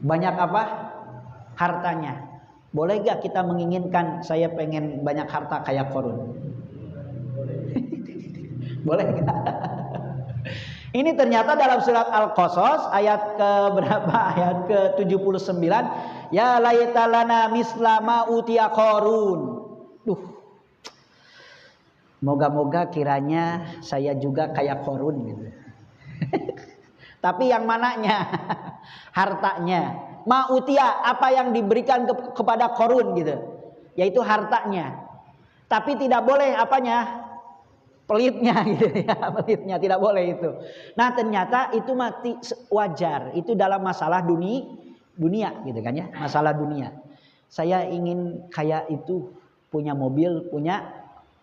Banyak apa? Hartanya. Boleh gak kita menginginkan saya pengen banyak harta kayak Korun? Boleh gak? Ini ternyata dalam surat Al-Qasas ayat ke berapa? Ayat ke 79. Ya laytalana mislama utia Korun. Moga-moga kiranya saya juga kayak Korun gitu. Tapi yang mananya? Hartanya. Ma'utia, apa yang diberikan kepada Korun gitu. Yaitu hartanya. Tapi tidak boleh apanya? Pelitnya gitu ya. Pelitnya tidak boleh itu. Nah, ternyata itu mati wajar. Itu dalam masalah dunia gitu kan ya. Masalah dunia. Saya ingin kayak itu, punya mobil, punya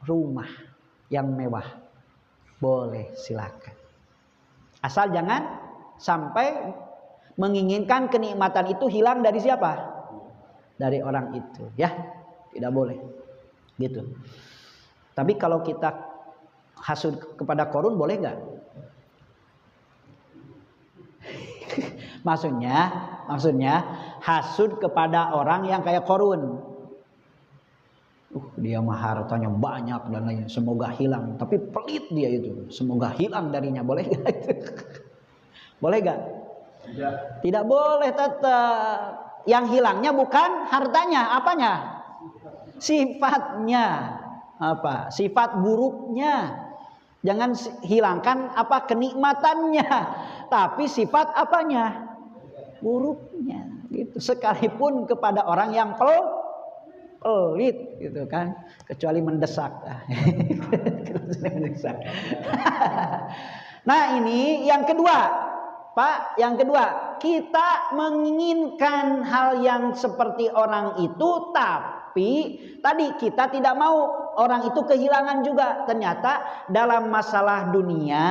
rumah yang mewah. Boleh, silakan. Asal jangan sampai menginginkan kenikmatan itu hilang dari siapa? Dari orang itu, ya. Tidak boleh. Gitu. Tapi kalau kita hasud kepada Korun boleh enggak? Maksudnya hasud kepada orang yang kayak Korun. dia mah hartanya banyak dan lain, semoga hilang. Tapi pelit dia itu, semoga hilang darinya. Boleh gak itu? Boleh gak? Tidak boleh tetap. Yang hilangnya bukan hartanya, apanya? Sifatnya. Apa? Sifat buruknya. Jangan hilangkan apa kenikmatannya, tapi sifat apanya? Buruknya. Gitu. Sekalipun kepada orang yang pelit gitu kan, kecuali mendesak. Nah, ini yang kedua. Pak, yang kedua, kita menginginkan hal yang seperti orang itu, tapi tadi kita tidak mau orang itu kehilangan juga. Ternyata dalam masalah dunia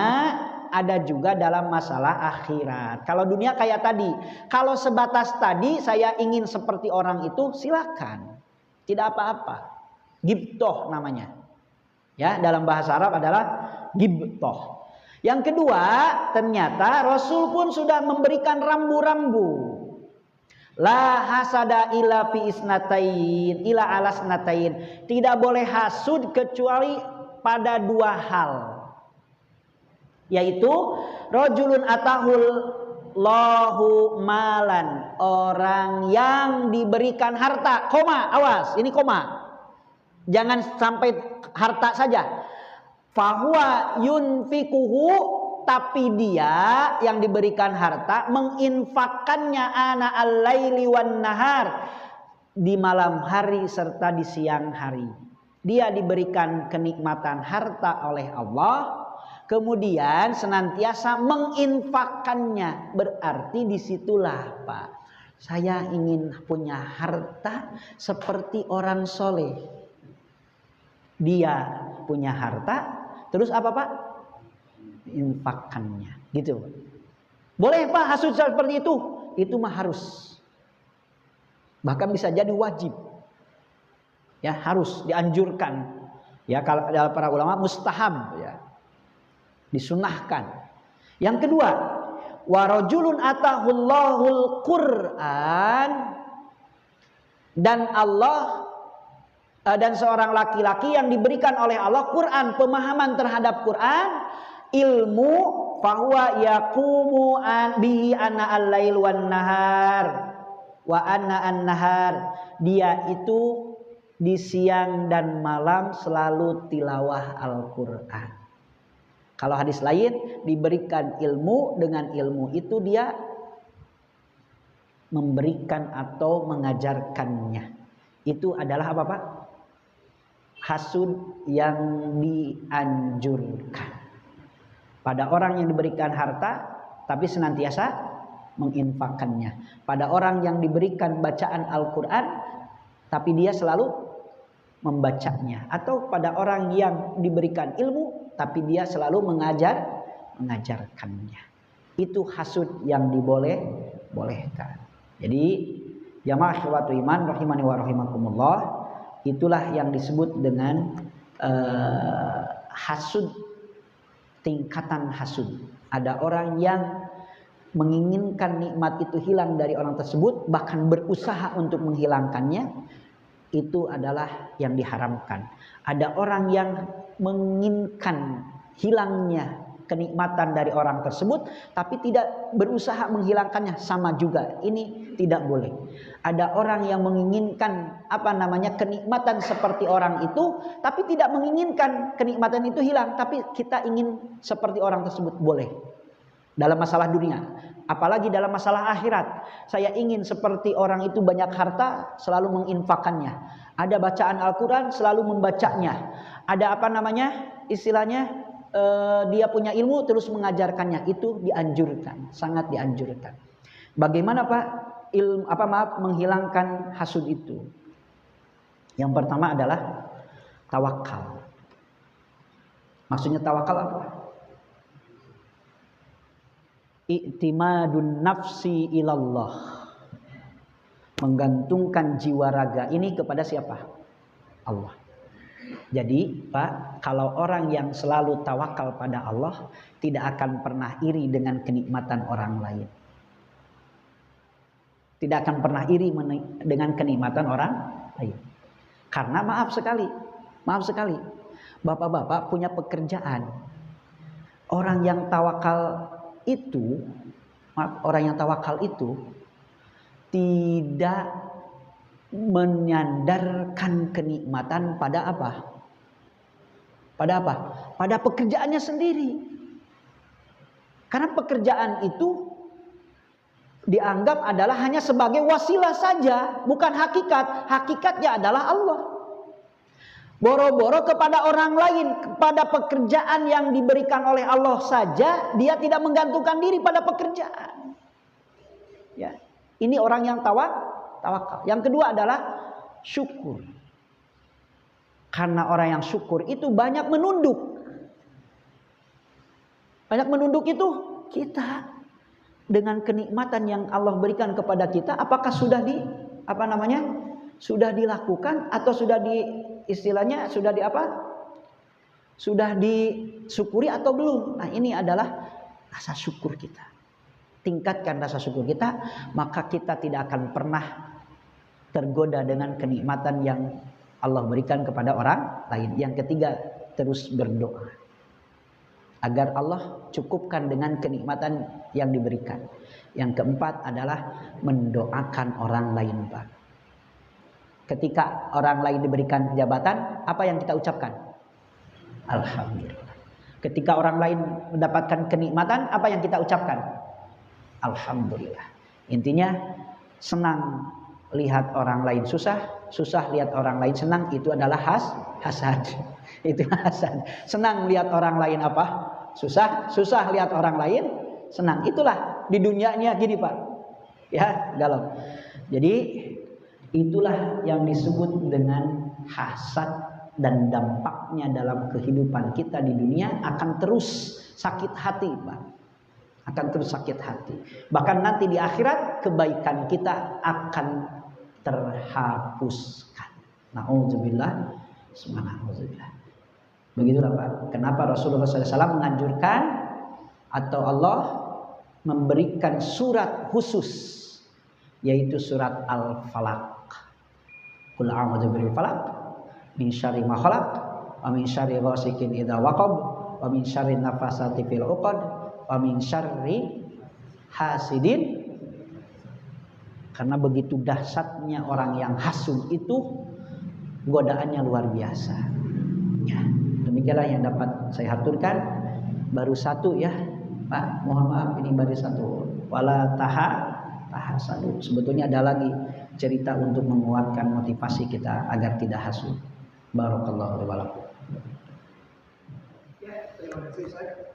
ada juga dalam masalah akhirat. Kalau dunia kayak tadi, kalau sebatas tadi saya ingin seperti orang itu, silakan. Tidak apa-apa. Ghibtoh namanya. Ya, dalam bahasa Arab adalah ghibtoh. Yang kedua, ternyata Rasul pun sudah memberikan rambu-rambu. La hasada ila fi isnatain, ila alasnatain. Tidak boleh hasud kecuali pada dua hal. Yaitu rajulun atahul lahu malan, orang yang diberikan harta, koma, awas, ini koma. Jangan sampai harta saja. Fahuwa yunfikuhu, tapi dia yang diberikan harta menginfakkannya ana al-laili wan nahar, di malam hari serta di siang hari. Dia diberikan kenikmatan harta oleh Allah, kemudian senantiasa menginfakkannya. Berarti disitulah Pak, saya ingin punya harta seperti orang soleh. Dia punya harta, terus apa Pak? Infakkannya, gitu. Boleh Pak hasud seperti itu? Itu mah harus. Bahkan bisa jadi wajib. Ya, harus dianjurkan. Ya, kalau ada para ulama mustahab ya. Disunahkan. Yang kedua, wa rajulun atahullahul Qur'an, dan Allah dan seorang laki-laki yang diberikan oleh Allah Quran, pemahaman terhadap Quran, ilmu, fahuwa yaqumu bihi ana al-lail wan nahar wa anna an-nahar. Dia itu di siang dan malam selalu tilawah Al-Quran. Kalau hadis lain, diberikan ilmu, dengan ilmu itu dia memberikan atau mengajarkannya. Itu adalah apa Pak? Hasud yang dianjurkan. Pada orang yang diberikan harta tapi senantiasa menginfakkannya. Pada orang yang diberikan bacaan Al-Quran tapi dia selalu membacanya. Atau pada orang yang diberikan ilmu tapi dia selalu mengajarkannya. Itu hasud yang dibolehkan. Jadi jamaah ikhwatul iman rahimani wa rahimakumullah, itulah yang disebut dengan hasud, tingkatan hasud. Ada orang yang menginginkan nikmat itu hilang dari orang tersebut, bahkan berusaha untuk menghilangkannya. Itu adalah yang diharamkan. Ada orang yang menginginkan hilangnya kenikmatan dari orang tersebut, tapi tidak berusaha menghilangkannya, sama juga. Ini tidak boleh. Ada orang yang menginginkan kenikmatan seperti orang itu, tapi tidak menginginkan kenikmatan itu hilang, tapi kita ingin seperti orang tersebut, boleh. Dalam masalah dunia, apalagi dalam masalah akhirat, saya ingin seperti orang itu banyak harta, selalu menginfakkannya. Ada bacaan Al-Quran, selalu membacanya. Ada istilahnya dia punya ilmu terus mengajarkannya. Itu dianjurkan, sangat dianjurkan. Bagaimana Pak menghilangkan hasud itu? Yang pertama adalah tawakal. Maksudnya tawakal apa? I'timadun nafsi ilallah, menggantungkan jiwa raga ini kepada siapa? Allah. Jadi Pak, kalau orang yang selalu tawakal pada Allah, tidak akan pernah iri dengan kenikmatan orang lain. Tidak akan pernah iri dengan kenikmatan orang lain. Karena maaf sekali, Maaf sekali, bapak-bapak punya pekerjaan. Orang yang tawakal itu, orang yang tawakal itu tidak menyandarkan kenikmatan pada apa? Pada apa? Pada pekerjaannya sendiri. Karena pekerjaan itu dianggap adalah hanya sebagai wasilah saja, bukan hakikat. Hakikatnya adalah Allah. Boro-boro kepada orang lain, kepada pekerjaan yang diberikan oleh Allah saja, dia tidak menggantungkan diri pada pekerjaan. Ya, ini orang yang tawakal. Yang kedua adalah syukur. Karena orang yang syukur itu banyak menunduk. Banyak menunduk itu kita dengan kenikmatan yang Allah berikan kepada kita, apakah sudah sudah dilakukan atau sudah sudah disyukuri atau belum? Nah, ini adalah rasa syukur kita. Tingkatkan rasa syukur kita, maka kita tidak akan pernah tergoda dengan kenikmatan yang Allah berikan kepada orang lain. Yang ketiga, terus berdoa agar Allah cukupkan dengan kenikmatan yang diberikan. Yang keempat adalah mendoakan orang lain, Pak. Ketika orang lain diberikan jabatan, apa yang kita ucapkan? Alhamdulillah. Ketika orang lain mendapatkan kenikmatan, apa yang kita ucapkan? Alhamdulillah. Intinya senang lihat orang lain susah, susah lihat orang lain senang, itu adalah hasad. Itu hasad. Senang lihat orang lain apa? Susah, susah lihat orang lain senang. Itulah di dunianya gini, Pak. Ya, galau. Jadi itulah yang disebut dengan hasad, dan dampaknya dalam kehidupan kita di dunia akan terus sakit hati, Pak. Akan terus sakit hati. Bahkan nanti di akhirat kebaikan kita akan terhapuskan. Na'udzubillah. Subhanallah. Begitulah, Pak. Kenapa Rasulullah SAW menganjurkan atau Allah memberikan surat khusus, yaitu surat Al-Falaq. Qul a'udzu birabbil falaq min syarri ma khalaq wa min syarri ghasikin idza waqab wa min syarri nafasati fil 'uqad wa min syarri hasidin. Karena begitu dahsyatnya orang yang hasud itu, godaannya luar biasa. Ya, demikianlah yang dapat saya aturkan. Baru satu ya, Pak. Mohon maaf, ini baru satu. Wala tahasadu. Sebetulnya ada lagi cerita untuk menguatkan motivasi kita agar tidak hasud. Barakallahu wa lakum.
Ya, terima kasih Ustaz.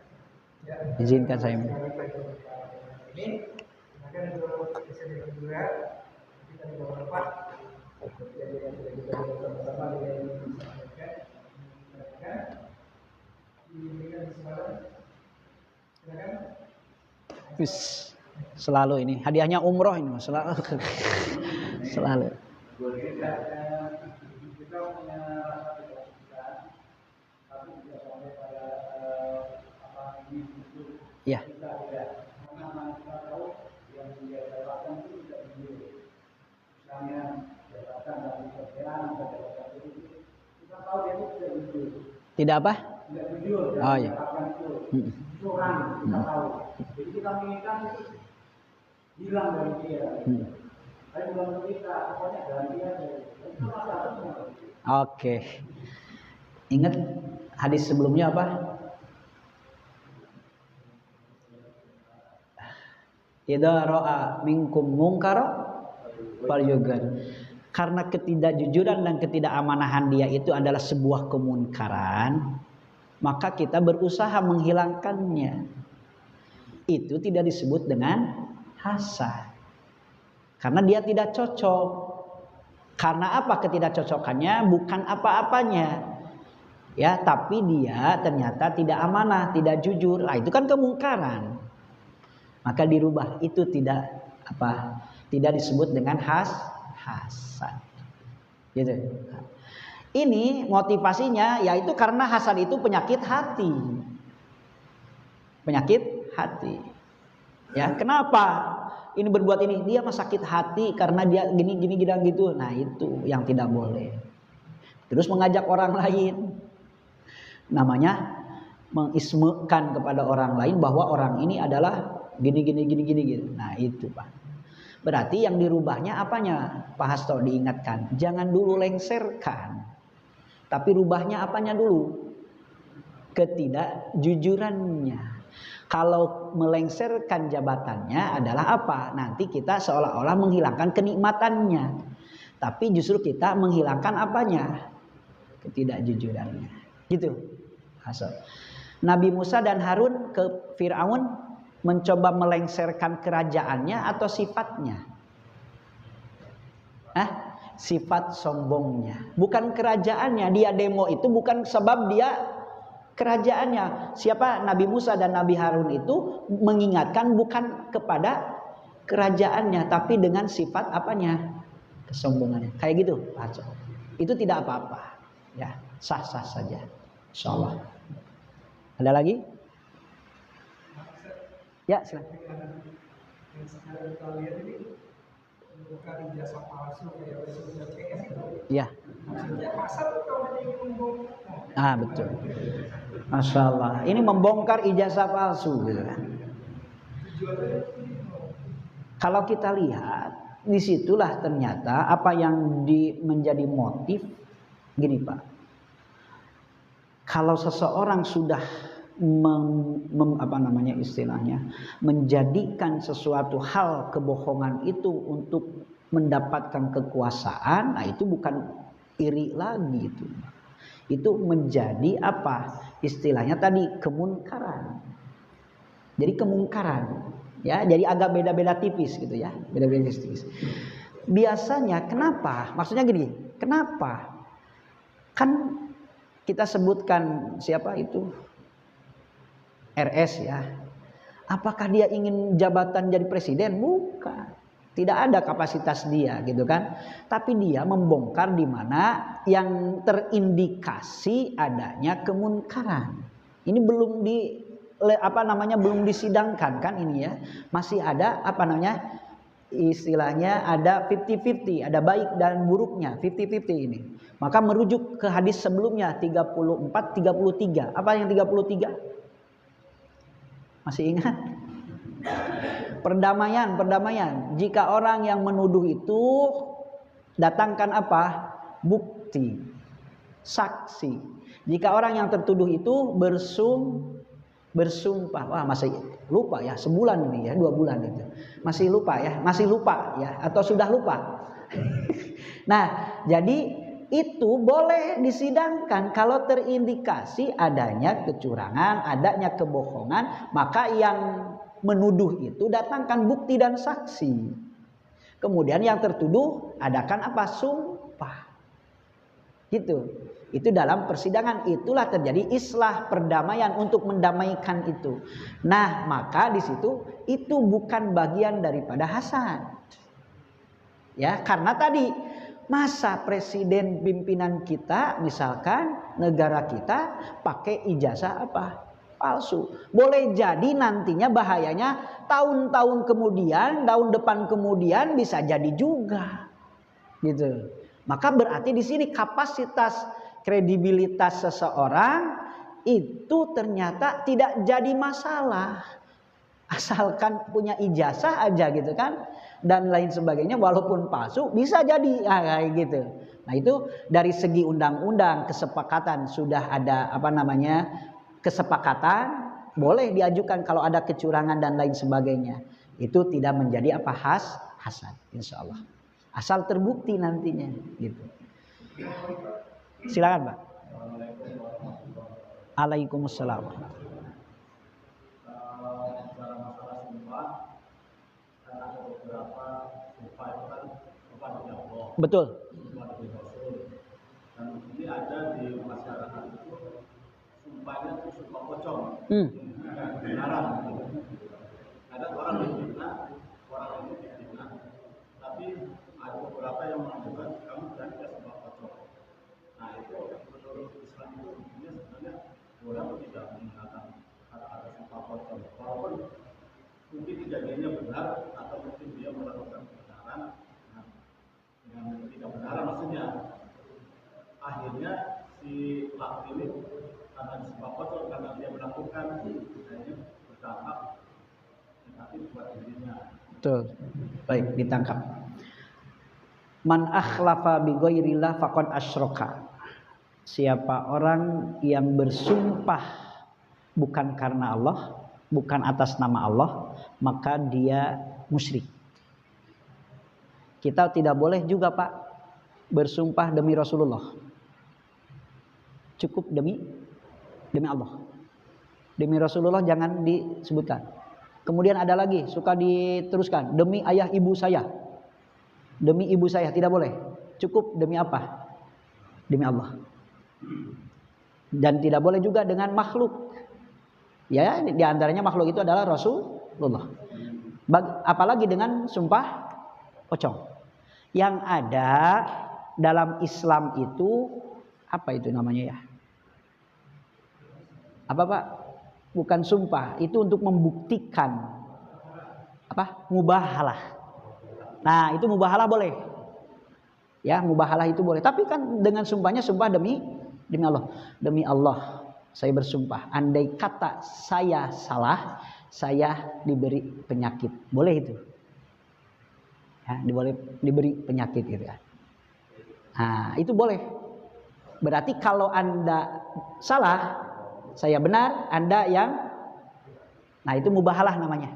Ya,
izinkan saya.
Ini akan bisa kedua kita juga berempat. Jadi kita bersama-sama dengan
selalu ini hadiahnya umroh ini, selalu. Selalu. Ya. Tidak apa? Oh ya.
Jadi kita menginginkan itu hilang dari dia. Tapi bukan kita, pokoknya dari dia.
Oke. Ingat hadis sebelumnya apa? Idza ra'a minkum munkara falyughayyir. Karena ketidakjujuran dan ketidakamaнаhan dia itu adalah sebuah kemunkaran, maka kita berusaha menghilangkannya. Itu tidak disebut dengan hasad. Karena dia tidak cocok. Karena apa ketidakcocokannya? Bukan apa-apanya. Ya, tapi dia ternyata tidak amanah, tidak jujur. Nah, itu kan kemungkaran. Maka dirubah, itu tidak disebut dengan hasad. Gitu. Ini motivasinya yaitu karena hasad itu penyakit hati. Penyakit hati. Ya, kenapa ini berbuat ini? Dia mah sakit hati karena dia gini gitu. Nah, itu yang tidak boleh. terus mengajak orang lain. Namanya mengismekan kepada orang lain bahwa orang ini adalah gini gitu. Nah itu Pak. Berarti yang dirubahnya apanya? Pak Hasto diingatkan, jangan dulu lengserkan, tapi rubahnya apanya dulu? Ketidakjujurannya. Kalau melengserkan jabatannya adalah apa? Nanti kita seolah-olah menghilangkan kenikmatannya, tapi justru kita menghilangkan apanya? Ketidakjujurannya. Gitu. Hasto. Nabi Musa dan Harun ke Fir'aun mencoba melengserkan kerajaannya atau sifatnya? Sifat sombongnya. Bukan kerajaannya. Dia demo itu bukan sebab dia kerajaannya. Siapa? Nabi Musa dan Nabi Harun itu mengingatkan bukan kepada kerajaannya, tapi dengan sifat apanya? Kesombongannya. Kayak gitu. Itu tidak apa-apa. Ya, sah-sah saja. Insyaallah. Ada lagi? Ya, silakan. Ya. Betul. Masya Allah. Ini membongkar ijazah palsu. Gitu. Kalau kita lihat, disitulah ternyata apa yang menjadi motif. Gini Pak. Kalau seseorang sudah menjadikan sesuatu hal kebohongan itu untuk mendapatkan kekuasaan, nah itu bukan iri lagi itu menjadi apa istilahnya tadi, kemunkaran. Jadi kemungkaran ya, jadi agak beda-beda tipis gitu ya, beda-beda tipis. Biasanya kenapa? Maksudnya gini, kenapa? Kan kita sebutkan siapa itu? RS ya. Apakah dia ingin jabatan jadi presiden? Bukan. Tidak ada kapasitas dia gitu kan. Tapi dia membongkar di mana yang terindikasi adanya kemunkaran. Ini belum belum disidangkan kan ini ya. Masih ada istilahnya ada 50-50, ada baik dan buruknya, 50-50 ini. Maka merujuk ke hadis sebelumnya 34-33. Apa yang 33? Masih ingat? Perdamaian. Jika orang yang menuduh itu datangkan apa? Bukti, saksi. Jika orang yang tertuduh itu bersumpah. Wah, masih lupa ya, sebulan ini ya, 2 bulan itu. Masih lupa ya atau sudah lupa. Nah, jadi itu boleh disidangkan kalau terindikasi adanya kecurangan, adanya kebohongan, maka yang menuduh itu datangkan bukti dan saksi. Kemudian yang tertuduh adakan apa? Sumpah. Gitu. Itu dalam persidangan, itulah terjadi islah, perdamaian untuk mendamaikan itu. Nah, maka di situ itu bukan bagian daripada hasad. Ya, karena tadi masa presiden pimpinan kita misalkan negara kita pakai ijazah apa? Palsu. Boleh jadi nantinya bahayanya tahun-tahun kemudian, tahun depan kemudian bisa jadi juga. Gitu. Maka berarti di sini kapasitas kredibilitas seseorang itu ternyata tidak jadi masalah. Asalkan punya ijazah aja gitu kan, dan lain sebagainya, walaupun palsu bisa jadi kayak gitu. Nah itu dari segi undang-undang kesepakatan sudah ada kesepakatan boleh diajukan kalau ada kecurangan dan lain sebagainya. Itu tidak menjadi hasad, insya Allah. Asal terbukti nantinya gitu. Silakan Pak. Waalaikumsalam. Betul.
Dan ini ada di masyarakat itu sumpahnya itu sumpah pocong. Kebenaran. Ada orang difitnah, tapi ada beberapa yang mengajukan kamu berani tidak sumpah pocong. Nah itu menurut Islam itu ini sebenarnya boleh atau tidak menggunakan kata-kata sumpah pocong. Walaupun mungkin kejadiannya benar atau mungkin dia melakukan kebenaran dengan ketidakbenaran maksudnya. akhirnya si pelaku ini karena disebab pocong, karena dia melakukan akhirnya bertangkap negatif buat dirinya.
Betul. Baik, ditangkap. Man akhlafa bi ghairillah faqad asyraka. Siapa orang yang bersumpah bukan karena Allah, bukan atas nama Allah, maka dia musyrik. Kita tidak boleh juga, Pak, bersumpah demi Rasulullah. Cukup demi Allah. Demi Rasulullah jangan disebutkan. Kemudian ada lagi, suka diteruskan, demi ayah ibu saya. Demi ibu saya, tidak boleh. Cukup demi apa? Demi Allah. Dan tidak boleh juga dengan makhluk. Ya, di antaranya makhluk itu adalah Rasulullah. Apalagi dengan sumpah pocong. Yang ada dalam Islam itu apa itu namanya ya? Apa, Pak? Bukan sumpah, itu untuk membuktikan apa? Mubahalah. Nah, itu mubahalah boleh. Ya, mubahalah itu boleh. Tapi kan dengan sumpahnya sumpah demi Allah. Demi Allah, saya bersumpah. Andai kata saya salah, saya diberi penyakit. Boleh itu. Ya, diberi penyakit gitu ya. Nah, itu boleh. Berarti kalau Anda salah, saya benar, Anda yang, nah itu mubahalah namanya.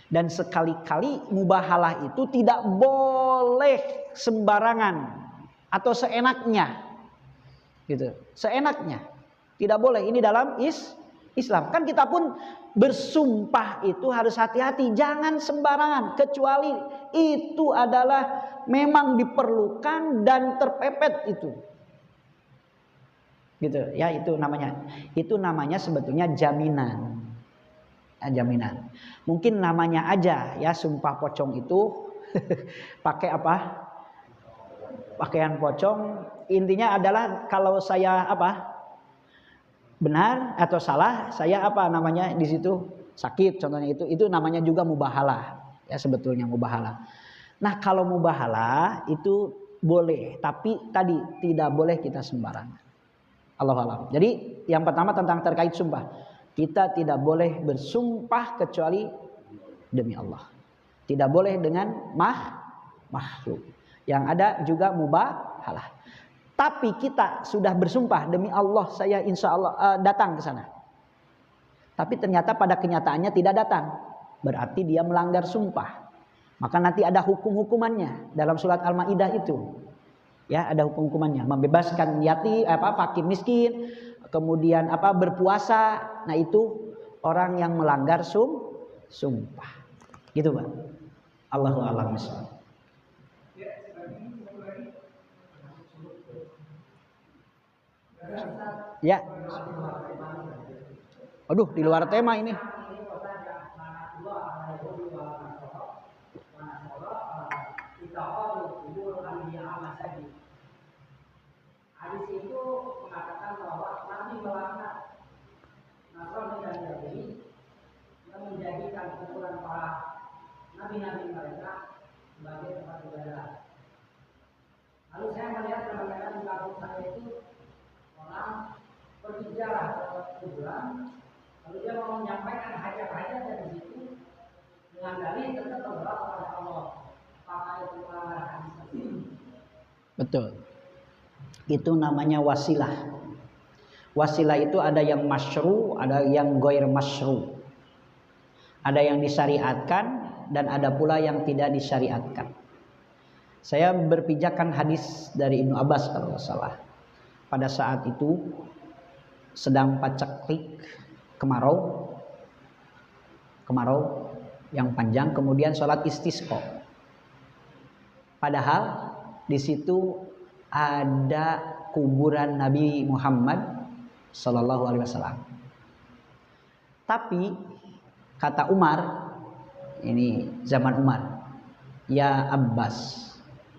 Dan sekali-kali mubahalah itu tidak boleh sembarangan atau seenaknya, gitu. Seenaknya, tidak boleh. Ini dalam Islam. Kan kita pun bersumpah itu harus hati-hati, jangan sembarangan. Kecuali itu adalah memang diperlukan dan terpepet itu. Gitu ya, itu namanya sebetulnya jaminan. Jaminan. Mungkin namanya aja ya, sumpah pocong itu pakai apa? Pakaian pocong. Intinya adalah kalau saya apa? Benar atau salah, saya apa namanya di situ sakit contohnya, itu namanya juga mubahalah. Ya, sebetulnya mubahalah. Nah, kalau mubahalah itu boleh, tapi tadi tidak boleh kita sembarangan. Allahu a'lam. Jadi yang pertama tentang terkait sumpah. Kita tidak boleh bersumpah kecuali demi Allah. Tidak boleh dengan makhluk. Yang ada juga mubahalah. Tapi kita sudah bersumpah demi Allah, saya insya Allah datang ke sana. Tapi ternyata pada kenyataannya tidak datang. Berarti dia melanggar sumpah. Maka nanti ada hukum-hukumannya dalam surat Al-Maidah itu. Ya, ada hukum-hukumannya. Membebaskan fakir miskin, kemudian berpuasa. Nah, itu orang yang melanggar sumpah. Gitu, Pak. Allahu a'lam bishawab. Ya. Aduh, di luar tema ini.
Hadis itu mengatakan bahwa Nabi melaknat Nasrani dan Yahudi yang menjadikan kuburan para nabi-nabi mereka sebagai tempat ibadah. Lalu saya melihat kadang-kadang di kampung saya itu orang berbicara ke kuburan, lalu dia mau menyampaikan hajat-hajat dari situ dengan dalih tetap berdoa kepada Allah. Apakah itu melanggar hadis tersebut?
Betul. Itu namanya wasilah. Wasilah itu ada yang masyru', ada yang ghair masyru'. Ada yang disyariatkan dan ada pula yang tidak disyariatkan. Saya berpijakan hadis dari Ibnu Abbas kalau tidak salah. Pada saat itu sedang paceklik kemarau yang panjang, kemudian sholat istisqa. Padahal di situ ada kuburan Nabi Muhammad Sallallahu Alaihi Wasallam. Tapi kata Umar, ini zaman Umar, ya Abbas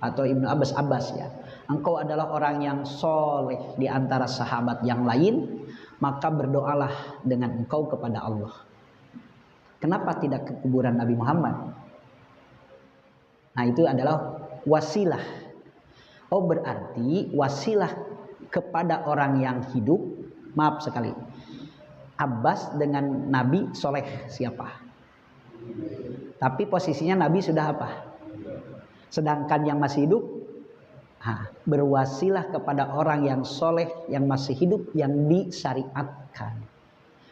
atau Ibnu Abbas ya, engkau adalah orang yang soleh di antara sahabat yang lain, maka berdoalah dengan engkau kepada Allah. Kenapa tidak ke kuburan Nabi Muhammad? Nah, itu adalah wasilah. Oh berarti wasilah kepada orang yang hidup, maaf sekali, Abbas dengan Nabi soleh siapa? Tapi posisinya Nabi sudah apa? Sedangkan yang masih hidup, berwasilah kepada orang yang soleh, yang masih hidup, yang disyariatkan.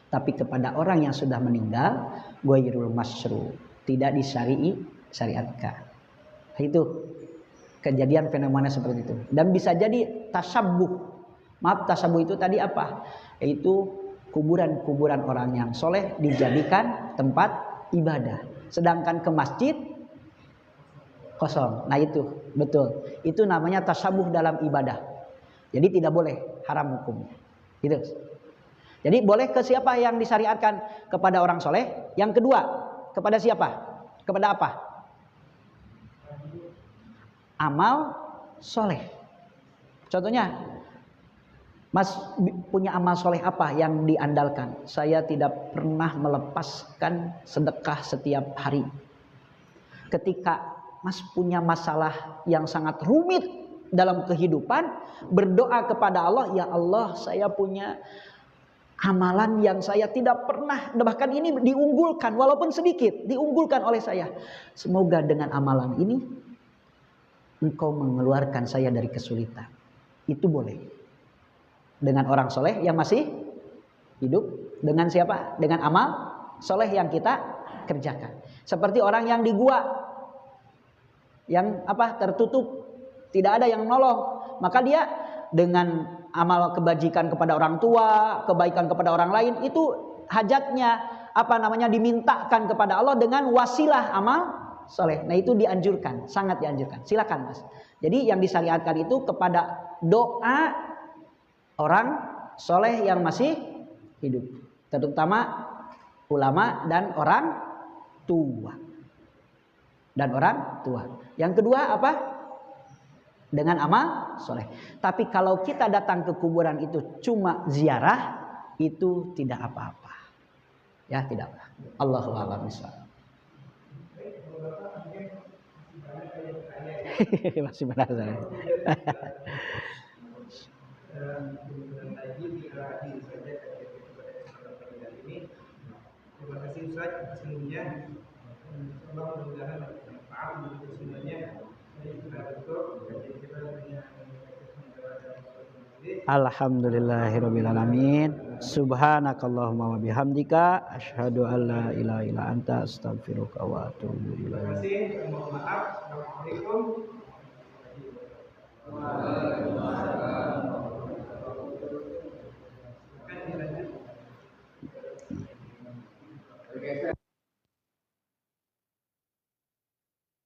Tapi kepada orang yang sudah meninggal, ghairul masyru', tidak disyariatkan. Itu kejadian fenomena seperti itu. Dan bisa jadi tasabbuh. Maaf, tasabbuh itu tadi apa? Yaitu kuburan-kuburan orang yang soleh dijadikan tempat ibadah. Sedangkan ke masjid kosong. Nah itu betul. Itu namanya tasabbuh dalam ibadah. Jadi tidak boleh, haram hukumnya. Gitu. Jadi boleh ke siapa yang disyariatkan? Kepada orang soleh. Yang kedua, kepada siapa? Kepada apa? Amal soleh. Contohnya, Mas punya amal soleh apa yang diandalkan? Saya tidak pernah melepaskan sedekah setiap hari. Ketika Mas punya masalah yang sangat rumit dalam kehidupan, berdoa kepada Allah, ya Allah, saya punya amalan yang saya tidak pernah, bahkan ini diunggulkan walaupun sedikit, diunggulkan oleh saya. Semoga dengan amalan ini Engkau mengeluarkan saya dari kesulitan. Itu boleh. Dengan orang soleh yang masih hidup. Dengan siapa? Dengan amal soleh yang kita kerjakan. Seperti orang yang di gua, yang tertutup, tidak ada yang nolong, maka dia dengan amal kebajikan kepada orang tua, kebaikan kepada orang lain, itu hajatnya dimintakan kepada Allah dengan wasilah amal soleh. Nah itu dianjurkan, sangat dianjurkan. Silakan Mas. Jadi yang disyariatkan itu kepada doa orang soleh yang masih hidup, terutama ulama dan orang tua. Yang kedua apa? Dengan amal soleh. Tapi kalau kita datang ke kuburan itu cuma ziarah, itu tidak apa-apa. Ya tidak apa. Allahu a'lam bishawab. Masih penasaran.
Terima kasih Ustaz sesungguhnya. Mudah-mudahan bermanfaat untuk semuanya.
Alhamdulillahirabbil alamin. Subhanakallahumma wa bihamdika asyhadu an la ilaha illa anta astaghfiruka wa atubu ilaik.
Terima kasih. Mohon maaf. Assalamualaikum.